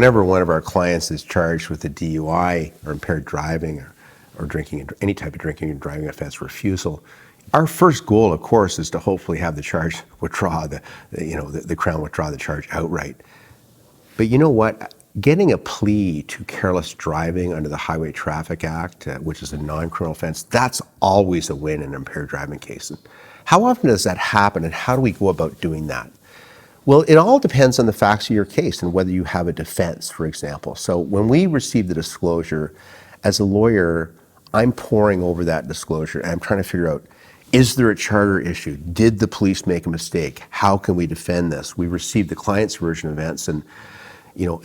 whenever one of our clients is charged with a DUI or impaired driving or drinking, any type of drinking and driving offense refusal, our first goal, of course, is to hopefully have the charge withdraw, the Crown withdraw the charge outright. But you know what? Getting a plea to careless driving under the Highway Traffic Act, which is a non-criminal offense, that's always a win in an impaired driving case. And how often does that happen, and how do we go about doing that? Well, it all depends on the facts of your case and whether you have a defense, for example. So when we receive the disclosure, as a lawyer, I'm poring over that disclosure and I'm trying to figure out, is there a charter issue? Did the police make a mistake? How can we defend this? We received the client's version of events, and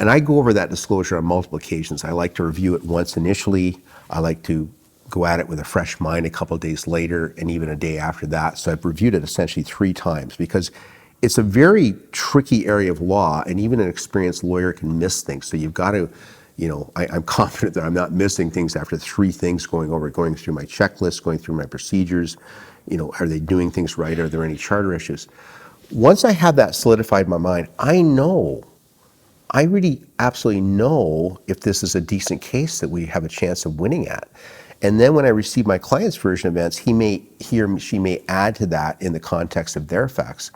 I go over that disclosure on multiple occasions. I like to review it once initially. I like to go at it with a fresh mind a couple of days later and even a day after that. So I've reviewed it essentially 3 times because it's a very tricky area of law, and even an experienced lawyer can miss things. So you've got to, I'm confident that I'm not missing things after 3 things going through my checklist, going through my procedures. Are they doing things right? Are there any charter issues? Once I have that solidified in my mind, I really absolutely know if this is a decent case that we have a chance of winning at. And then when I receive my client's version of events, he or she may add to that in the context of their facts.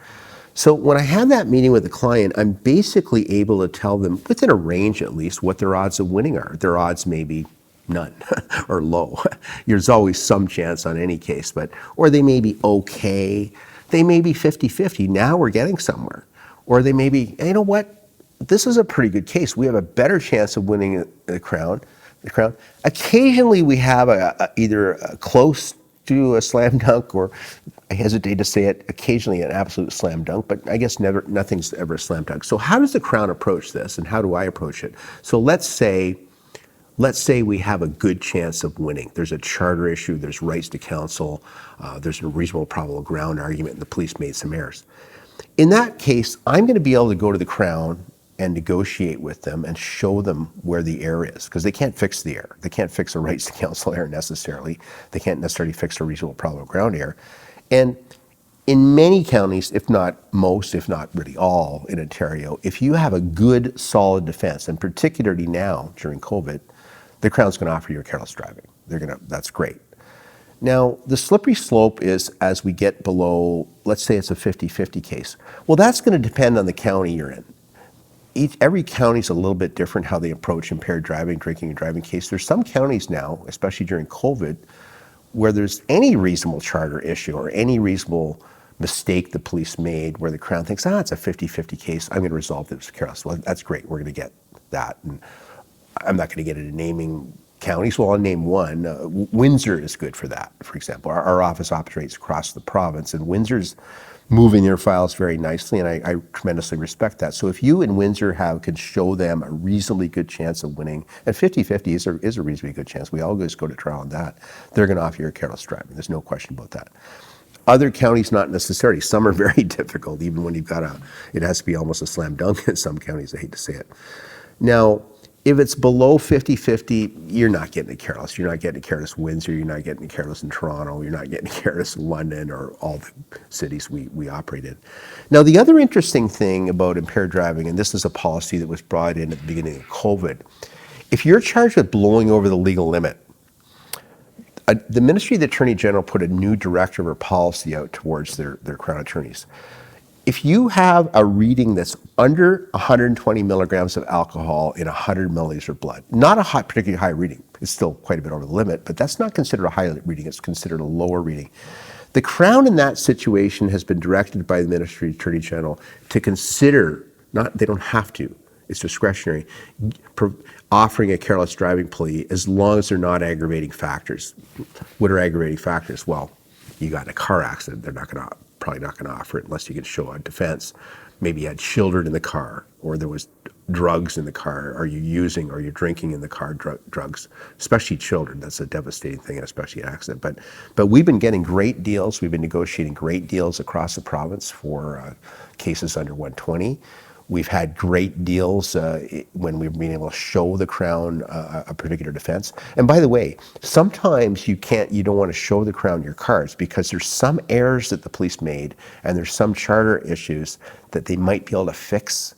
So when I have that meeting with the client, I'm basically able to tell them, within a range at least, what their odds of winning are. Their odds may be none or low. There's always some chance on any case, or they may be okay. They may be 50-50. Now we're getting somewhere. Or they may be, you know what? This is a pretty good case. We have a better chance of winning the Crown. Occasionally we have either a close to a slam dunk, or I hesitate to say it, occasionally an absolute slam dunk, but I guess nothing's ever a slam dunk. So how does the Crown approach this, and how do I approach it? So let's say we have a good chance of winning. There's a charter issue, there's rights to counsel, there's a reasonable probable ground argument, and the police made some errors. In that case, I'm going to be able to go to the Crown and negotiate with them and show them where the error is, because they can't fix the error. They can't fix a rights to counsel error necessarily. They can't necessarily fix a reasonable probable ground error. And in many counties, if not most, if not really all in Ontario, if you have a good, solid defense, and particularly now during COVID, the Crown's going to offer you a careless driving. That's great. Now, the slippery slope is as we get below, let's say it's a 50-50 case. Well, that's going to depend on the county you're in. Every county's a little bit different how they approach impaired driving, drinking and driving case. There's some counties now, especially during COVID, where there's any reasonable charter issue or any reasonable mistake the police made where the Crown thinks, it's a 50-50 case, I'm going to resolve this with careless. Well, that's great, we're going to get that. And I'm not going to get into naming counties. Well, I'll name one. Windsor is good for that, for example. Our office operates across the province, and Windsor's moving their files very nicely, and I tremendously respect that. So if you in Windsor can show them a reasonably good chance of winning, and 50-50 is a reasonably good chance, we always go to trial on that, they're going to offer you a careless driving. There's no question about that. Other counties, not necessarily. Some are very difficult, even when you've got it has to be almost a slam dunk in some counties, I hate to say it. Now, if it's below 50-50, you're not getting a careless. You're not getting a careless Windsor, you're not getting a careless in Toronto, you're not getting a careless in London or all the cities we operate in. Now, the other interesting thing about impaired driving, and this is a policy that was brought in at the beginning of COVID, if you're charged with blowing over the legal limit, the Ministry of the Attorney General put a new directive or policy out towards their Crown attorneys. If you have a reading that's under 120 milligrams of alcohol in 100 milliliters of blood, not a particularly high reading, it's still quite a bit over the limit, but that's not considered a high reading, it's considered a lower reading. The Crown in that situation has been directed by the Ministry of the Attorney General to consider, they don't have to, it's discretionary, offering a careless driving plea as long as they're not aggravating factors. What are aggravating factors? Well, you got in a car accident, they're probably not going to offer it unless you can show a defense. Maybe you had children in the car, or there was drugs in the car. Are you drinking in the car drugs, especially children? That's a devastating thing, especially an accident. But we've been getting great deals. We've been negotiating great deals across the province for cases under 120. We've had great deals when we've been able to show the Crown a particular defense. And by the way, sometimes you don't want to show the Crown your cards because there's some errors that the police made and there's some charter issues that they might be able to fix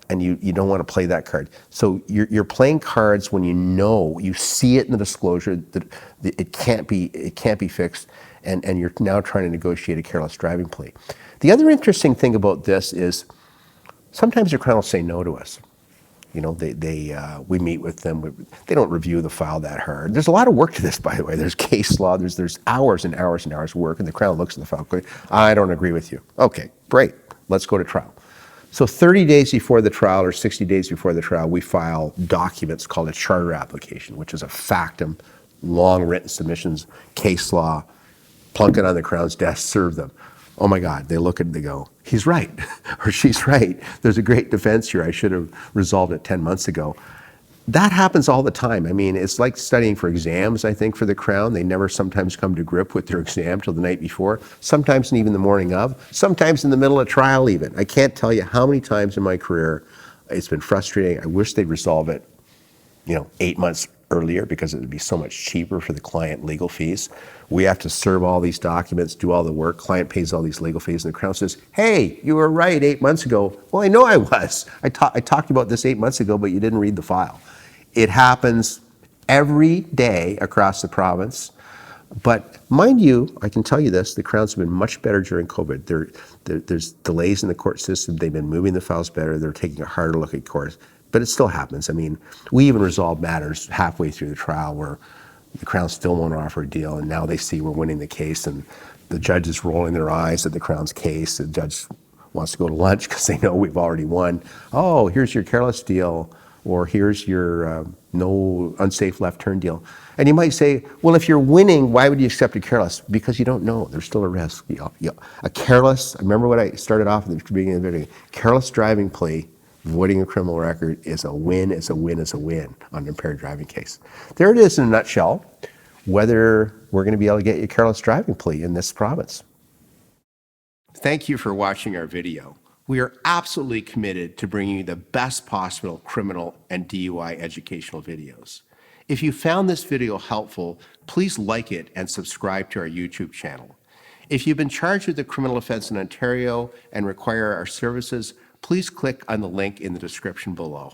and you don't want to play that card. So you're playing cards when you know, you see it in the disclosure that it can't be fixed, and you're now trying to negotiate a careless driving plea. The other interesting thing about this is sometimes your Crown will say no to us. You know, we meet with them. They don't review the file that hard. There's a lot of work to this, by the way. There's case law. There's hours and hours and hours of work, and the Crown looks at the file. I don't agree with you. Okay, great. Let's go to trial. So 30 days before the trial or 60 days before the trial, we file documents called a charter application, which is a factum, long written submissions, case law, plunk it on the Crown's desk, serve them. Oh my God, they look at it and they go, he's right, or she's right. There's a great defense here. I should have resolved it 10 months ago. That happens all the time. I mean, it's like studying for exams, I think, for the Crown. They never sometimes come to grip with their exam till the night before, sometimes even the morning of, sometimes in the middle of trial even. I can't tell you how many times in my career it's been frustrating. I wish they'd resolve it, 8 months earlier, because it would be so much cheaper for the client legal fees. We have to serve all these documents, do all the work, client pays all these legal fees, and the Crown says, hey, you were right 8 months ago. Well, I know I was. I talked about this 8 months ago, but you didn't read the file. It happens every day across the province. But mind you, I can tell you this, the Crown's been much better during COVID. There's delays in the court system. They've been moving the files better. They're taking a harder look at courts. But it still happens. I mean, we even resolve matters halfway through the trial where the Crown still won't offer a deal, and now they see we're winning the case, and the judge is rolling their eyes at the Crown's case. The judge wants to go to lunch because they know we've already won. Oh, here's your careless deal, or here's your no unsafe left turn deal. And you might say, well, if you're winning, why would you accept a careless? Because you don't know. There's still a risk. A careless, I remember what I started off at the beginning of the video, careless driving plea, avoiding a criminal record is a win, is a win, is a win on an impaired driving case. There it is in a nutshell, whether we're going to be able to get you a careless driving plea in this province. Thank you for watching our video. We are absolutely committed to bringing you the best possible criminal and DUI educational videos. If you found this video helpful, please like it and subscribe to our YouTube channel. If you've been charged with a criminal offense in Ontario and require our services, please click on the link in the description below.